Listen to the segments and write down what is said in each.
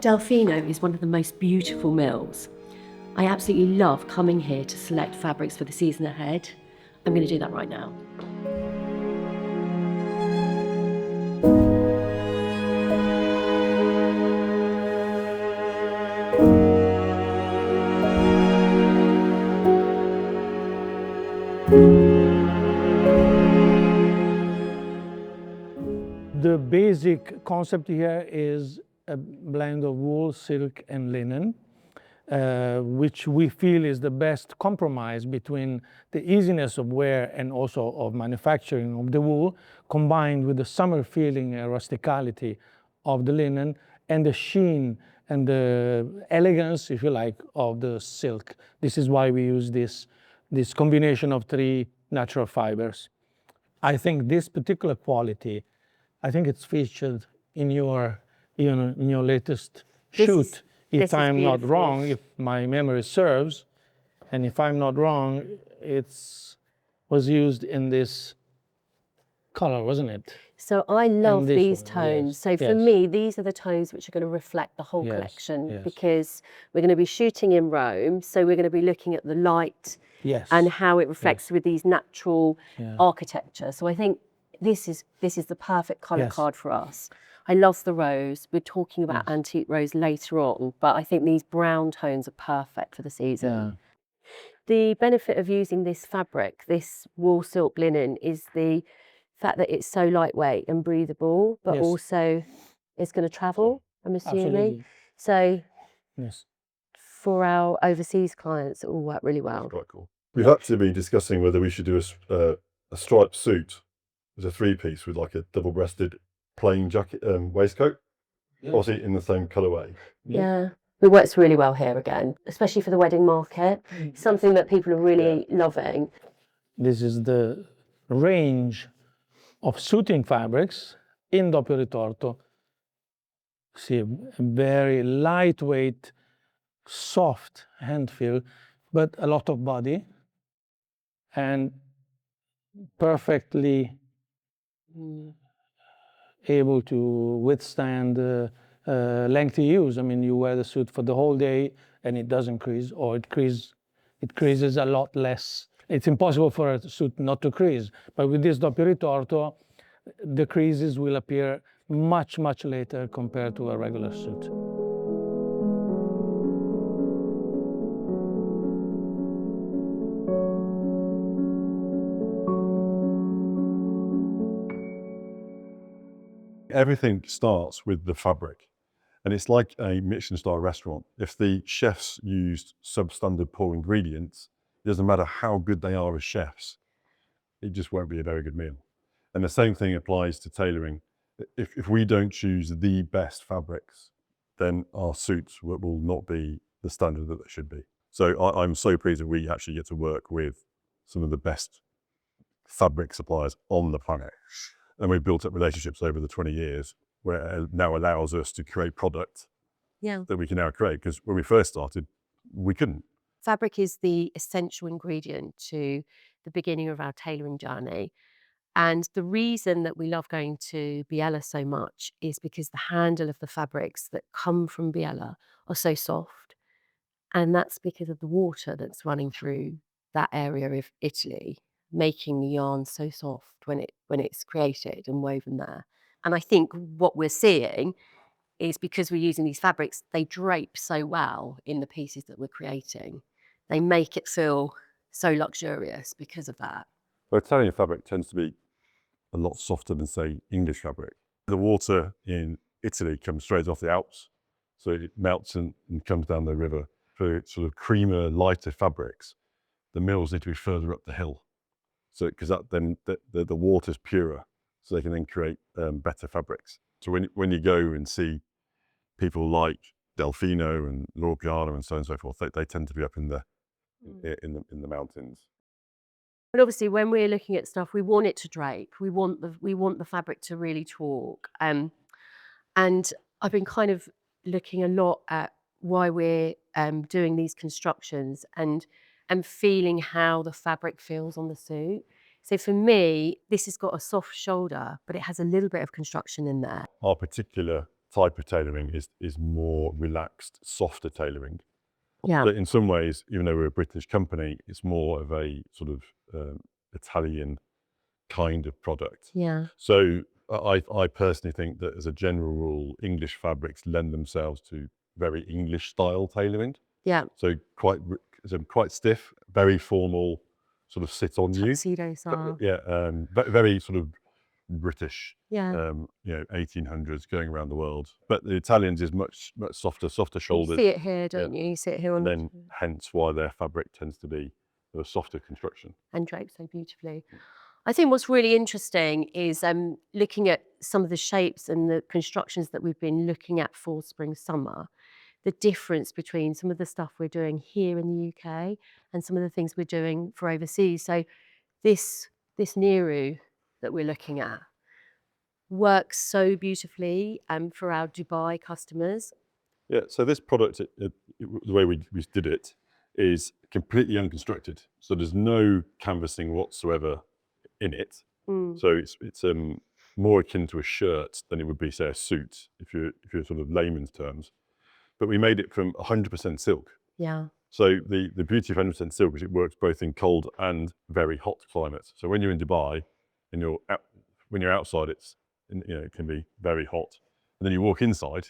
Delfino is one of the most beautiful mills. I absolutely love coming here to select fabrics for the season ahead. I'm going to do that right now. The basic concept here is a blend of wool, silk, and linen, which we feel is the best compromise between the easiness of wear and also of manufacturing of the wool, combined with the summer feeling and rusticality of the linen and the sheen and the elegance, if you like, of the silk. This is why we use this combination of three natural fibers. I think this particular quality, I think it's featured in your latest shoot. If I'm not wrong, if my memory serves, and if I'm not wrong, it's was used in this color, wasn't it? So I love these one, tones. yes, So for yes. me, these are the tones which are going to reflect the whole Yes, collection yes. because we're going to be shooting in Rome. So we're going to be looking at the light Yes. and how it reflects with these natural Yeah. architecture. So I think this is the perfect color Yes. card for us. I love the rose. We're talking about antique rose later on, but I think these brown tones are perfect for the season. Yeah. The benefit of using this fabric, this wool silk linen, is the fact that it's so lightweight and breathable, but Yes. also it's going to travel, I'm assuming. Absolutely. So Yes. for our overseas clients, it will work really well. That's quite cool. We've actually been discussing whether we should do a striped suit as a three-piece with like a double-breasted plain jacket waistcoat, obviously in the same colourway. Yeah. It works really well here again, especially for the wedding market. Something that people are really loving. This is the range of suiting fabrics in doppio ritorto. See, a very lightweight, soft hand feel, but a lot of body and perfectly able to withstand lengthy use. I mean, you wear the suit for the whole day and it doesn't crease, or it creases a lot less. It's impossible for a suit not to crease, but with this doppio ritorto, the creases will appear much, much later compared to a regular suit. Everything starts with the fabric, and it's like a Michelin-star restaurant. If the chefs used substandard poor ingredients, it doesn't matter how good they are as chefs, it just won't be a very good meal. And the same thing applies to tailoring. If we don't choose the best fabrics, then our suits will not be the standard that they should be. So I'm so pleased that we actually get to work with some of the best fabric suppliers on the planet. And we've built up relationships over the 20 years where it now allows us to create product that we can now create. Because when we first started, we couldn't. Fabric is the essential ingredient to the beginning of our tailoring journey. And the reason that we love going to Biella so much is because the handle of the fabrics that come from Biella are so soft. And that's because of the water that's running through that area of Italy, making the yarn so soft when it's created and woven there. And I think what we're seeing is because we're using these fabrics, they drape so well in the pieces that we're creating. They make it feel so luxurious because of that. But Italian fabric tends to be a lot softer than, say, English fabric. The water in Italy comes straight off the Alps, so it melts and comes down the river. For sort of creamer, lighter fabrics, the mills need to be further up the hill, so because then the water's purer, so they can then create better fabrics. So when you go and see people like Delfino and Loro Piana and so on and so forth, they tend to be up in the mountains. But obviously, when we're looking at stuff, we want it to drape. We want the fabric to really talk. And I've been kind of looking a lot at why we're doing these constructions and feeling how the fabric feels on the suit. So for me, this has got a soft shoulder, but it has a little bit of construction in there. Our particular type of tailoring is more relaxed, softer tailoring. Yeah. But in some ways, even though we're a British company, it's more of a sort of Italian kind of product. Yeah. So I personally think that as a general rule, English fabrics lend themselves to very English style tailoring. Yeah. So quite stiff, very formal, sort of sit on you. Tuxedo style. Yeah, very sort of British. Yeah. 1800s going around the world. But the Italians is much softer You shoulders. see it here, Yeah. don't you? You see it here on And then hence why their fabric tends to be of a softer construction. and draped so beautifully. I think what's really interesting is looking at some of the shapes and the constructions that we've been looking at for spring summer, the difference between some of the stuff we're doing here in the UK and some of the things we're doing for overseas. So this Neru that we're looking at works so beautifully for our Dubai customers. Yeah, so this product, the way we did it, is completely unconstructed. So there's no canvassing whatsoever in it. Mm. So it's more akin to a shirt than it would be, say, a suit, if you're sort of layman's terms. But we made it from 100% silk. Yeah. So the beauty of 100% silk is it works both in cold and very hot climates. So when you're in Dubai and when you're outside, it can be very hot, and then you walk inside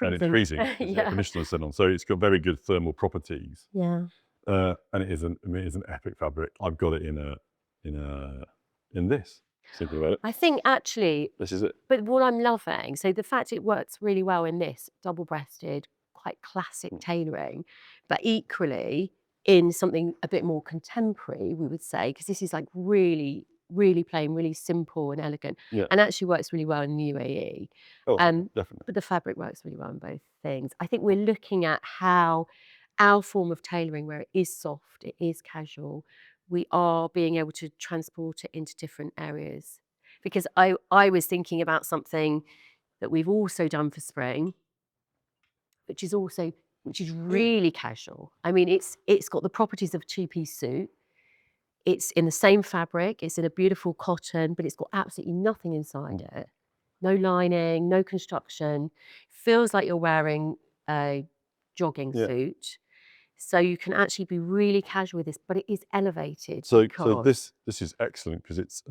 and it's freezing because the air Yeah. conditioner's set on. So it's got very good thermal properties, Yeah. and it is an epic fabric. I've got it in this. Thinking about it, I think actually, this is it. but what I'm loving, so the fact it works really well in this double-breasted, quite classic tailoring, but equally in something a bit more contemporary, we would say, because this is like really, really plain, really simple and elegant, Yeah. and actually works really well in the UAE. Oh, Um, definitely. but the fabric works really well in both things. I think we're looking at how our form of tailoring, where it is soft, it is casual, we are being able to transport it into different areas. Because I was thinking about something that we've also done for spring, which is really casual. I mean, it's got the properties of a two-piece suit. It's in the same fabric, it's in a beautiful cotton, but it's got absolutely nothing inside it. No lining, no construction. Feels like you're wearing a jogging Yeah. suit. So you can actually be really casual with this, but it is elevated So because this is excellent because it's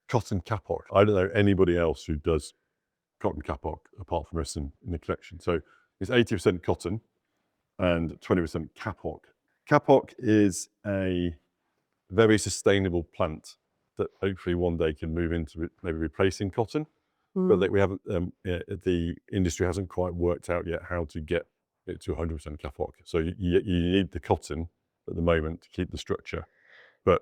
cotton kapok. I don't know anybody else who does cotton kapok apart from us in the collection. So it's 80% cotton and 20% kapok. Kapok is a very sustainable plant that hopefully one day can move into maybe replacing cotton. But we haven't, the industry hasn't quite worked out yet how to get it to 100% kapok. So you need the cotton at the moment to keep the structure. But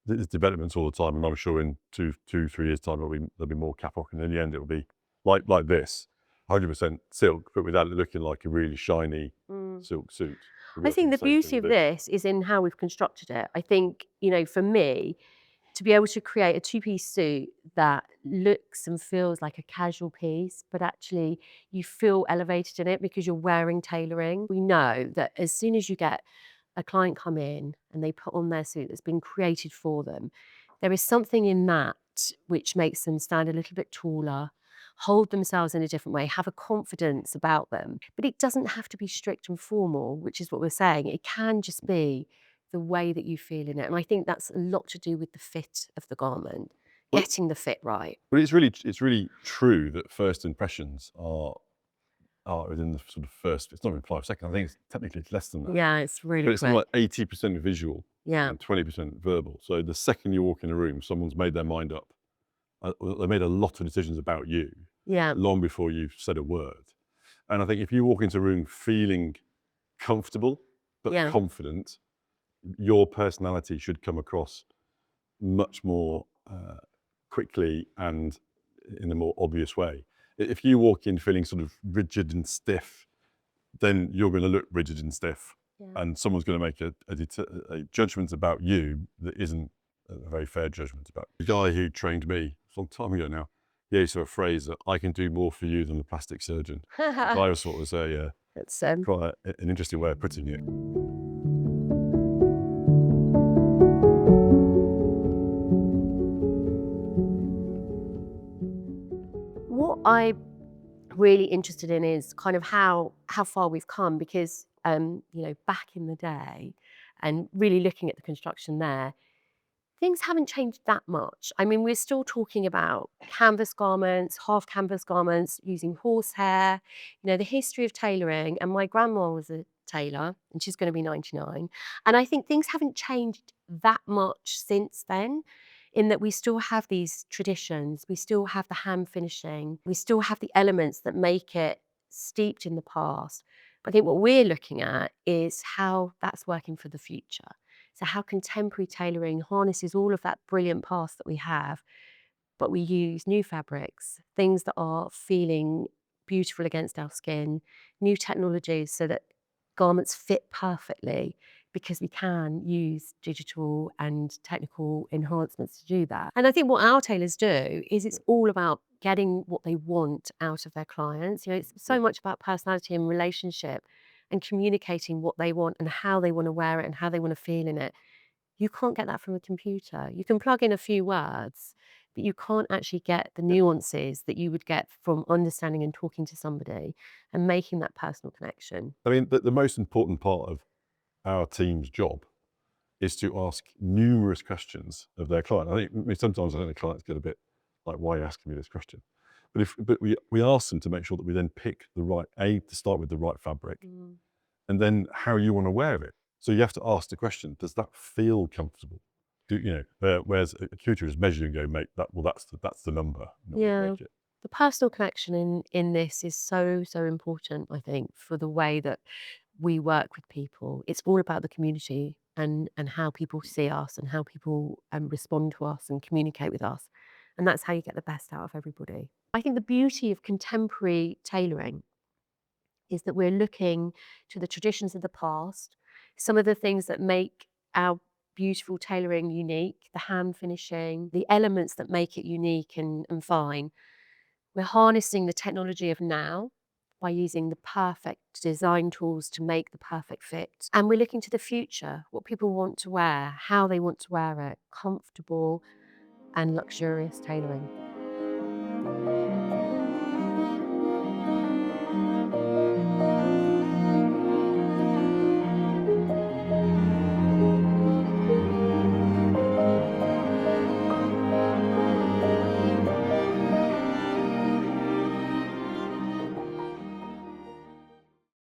there's developments all the time, and I'm sure in 3 years' time there'll be more kapok, and in the end it'll be like this, 100% silk, but without it looking like a really shiny silk suit. I think the beauty of this is in how we've constructed it. I think, for me, to be able to create a two-piece suit that looks and feels like a casual piece, but actually you feel elevated in it because you're wearing tailoring. We know that as soon as you get a client come in and they put on their suit that's been created for them, there is something in that which makes them stand a little bit taller, hold themselves in a different way, have a confidence about them. But it doesn't have to be strict and formal, which is what we're saying. It can just be the way that you feel in it. And I think that's a lot to do with the fit of the garment, getting the fit right. But it's really true that first impressions are within the sort of first, it's not even 5 seconds, I think it's less than that. Yeah, it's really But it's quick. like 80% visual Yeah. and 20% verbal. So the second you walk in a room, someone's made their mind up. They made a lot of decisions about you Yeah. long before you've said a word. And I think if you walk into a room feeling comfortable but Yeah. confident, your personality should come across much more quickly and in a more obvious way. If you walk in feeling sort of rigid and stiff, then you're going to look rigid and stiff, and someone's going to make a judgment about you that isn't a very fair judgment about you. The guy who trained me a long time ago now, he used to have a phrase that I can do more for you than a plastic surgeon. Which I always thought was That's quite an interesting way of putting it. what I really interested in is kind of how far we've come because, back in the day and really looking at the construction there, things haven't changed that much. I mean, we're still talking about canvas garments, half canvas garments, using horsehair, the history of tailoring. And my grandma was a tailor, and she's going to be 99. And I think things haven't changed that much since then, in that we still have these traditions, we still have the hand finishing, we still have the elements that make it steeped in the past. But I think what we're looking at is how that's working for the future. So how contemporary tailoring harnesses all of that brilliant past that we have, but we use new fabrics, things that are feeling beautiful against our skin, new technologies so that garments fit perfectly because we can use digital and technical enhancements to do that. And I think what our tailors do is it's all about getting what they want out of their clients. It's so much about personality and relationship and communicating what they want and how they want to wear it and how they want to feel in it. You can't get that from a computer. You can plug in a few words, but you can't actually get the nuances that you would get from understanding and talking to somebody and making that personal connection. I mean, the most important part of our team's job is to ask numerous questions of their client. I mean, sometimes I think the clients get a bit like, "Why are you asking me this question?" But we ask them to make sure that we then pick the right to start with the right fabric, Mm. and then how you want to wear it. So you have to ask the question: does that feel comfortable? Whereas a tutor is measured and go, "Make that. Well, that's the number. We Yeah. make it." The personal connection in this is so, so important, I think, for the way that we work with people. It's all about the community and how people see us and how people respond to us and communicate with us. And that's how you get the best out of everybody. I think the beauty of contemporary tailoring is that we're looking to the traditions of the past, some of the things that make our beautiful tailoring unique, the hand finishing, the elements that make it unique and fine. We're harnessing the technology of now by using the perfect design tools to make the perfect fit. And we're looking to the future, what people want to wear, how they want to wear it, comfortable and luxurious tailoring.